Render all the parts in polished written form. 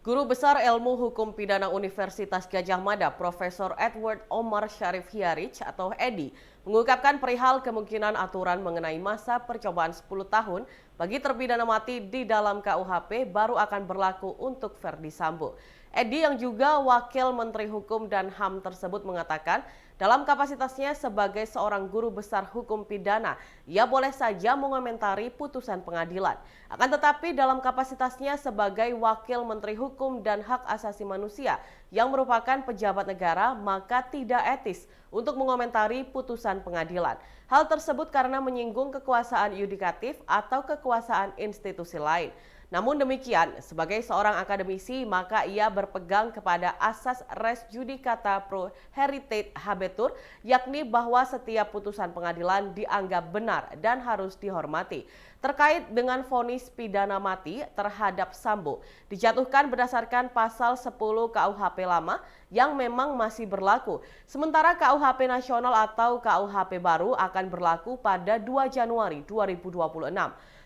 Guru Besar Ilmu Hukum Pidana Universitas Gadjah Mada, Profesor Edward Omar Syarif Hiarij atau Edi, mengungkapkan perihal kemungkinan aturan mengenai masa percobaan 10 tahun bagi terpidana mati di dalam KUHP baru akan berlaku untuk Verdi Sambo. Edi yang juga Wakil Menteri Hukum dan HAM tersebut mengatakan, dalam kapasitasnya sebagai seorang guru besar hukum pidana, ia boleh saja mengomentari putusan pengadilan. Akan tetapi dalam kapasitasnya sebagai Wakil Menteri Hukum dan Hak Asasi Manusia yang merupakan pejabat negara, maka tidak etis untuk mengomentari putusan pengadilan. Hal tersebut karena menyinggung kekuasaan yudikatif atau kekuasaan institusi lain. Namun demikian, sebagai seorang akademisi, maka ia berpegang kepada asas res judicata pro heritage habetur, yakni bahwa setiap putusan pengadilan dianggap benar dan harus dihormati. Terkait dengan vonis pidana mati terhadap Sambo, dijatuhkan berdasarkan pasal 10 KUHP lama yang memang masih berlaku. Sementara KUHP nasional atau KUHP baru akan berlaku pada 2 Januari 2026.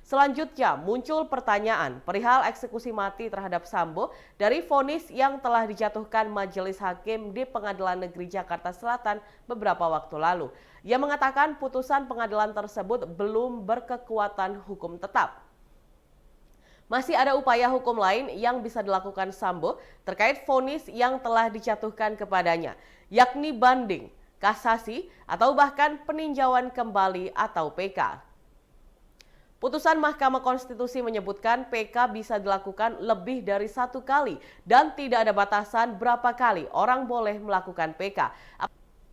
Selanjutnya muncul pertanyaan perihal eksekusi mati terhadap Sambo dari vonis yang telah dijatuhkan Majelis Hakim di Pengadilan Negeri Jakarta Selatan beberapa waktu lalu. Ia mengatakan putusan pengadilan tersebut belum berkekuatan hukum tetap. Masih ada upaya hukum lain yang bisa dilakukan Sambo terkait vonis yang telah dijatuhkan kepadanya, yakni banding, kasasi, atau bahkan peninjauan kembali atau PK. Putusan Mahkamah Konstitusi menyebutkan PK bisa dilakukan lebih dari 1 kali dan tidak ada batasan berapa kali orang boleh melakukan PK.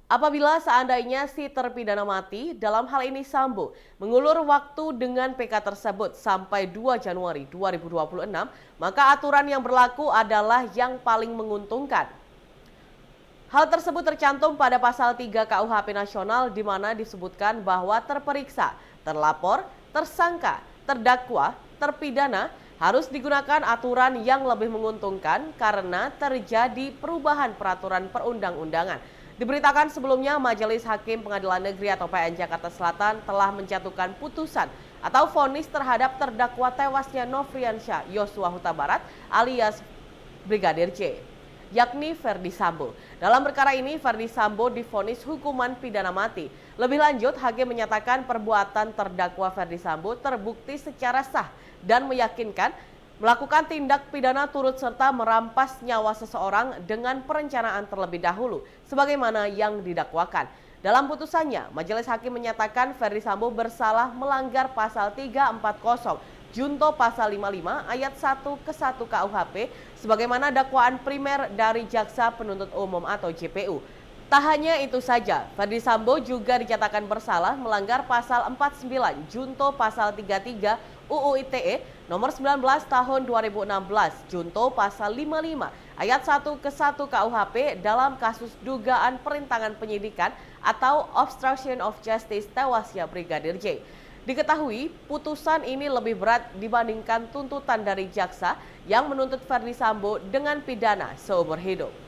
Apabila seandainya si terpidana mati, dalam hal ini Sambo, mengulur waktu dengan PK tersebut sampai 2 Januari 2026, maka aturan yang berlaku adalah yang paling menguntungkan. Hal tersebut tercantum pada pasal 3 KUHP nasional di mana disebutkan bahwa terperiksa, terlapor, tersangka, terdakwa, terpidana harus digunakan aturan yang lebih menguntungkan karena terjadi perubahan peraturan perundang-undangan. Diberitakan sebelumnya Majelis Hakim Pengadilan Negeri atau PN Jakarta Selatan telah menjatuhkan putusan atau vonis terhadap terdakwa tewasnya Nofriansyah Yosua Huta Barat alias Brigadir J, yakni Verdi Sambo. Dalam perkara ini, Verdi Sambo divonis hukuman pidana mati. Lebih lanjut, hakim menyatakan perbuatan terdakwa Verdi Sambo terbukti secara sah dan meyakinkan melakukan tindak pidana turut serta merampas nyawa seseorang dengan perencanaan terlebih dahulu, sebagaimana yang didakwakan. Dalam putusannya, Majelis Hakim menyatakan Verdi Sambo bersalah melanggar pasal 340 Junto pasal 55 ayat 1 ke 1 KUHP sebagaimana dakwaan primer dari Jaksa Penuntut Umum atau JPU. Tak hanya itu saja, Verdi Sambo juga dinyatakan bersalah melanggar pasal 49 Junto pasal 33 UU ITE nomor 19 tahun 2016 Junto pasal 55 ayat 1 ke 1 KUHP dalam kasus dugaan perintangan penyidikan atau obstruction of justice tewasnya Brigadir J. Diketahui putusan ini lebih berat dibandingkan tuntutan dari jaksa yang menuntut Verdi Sambo dengan pidana seumur hidup.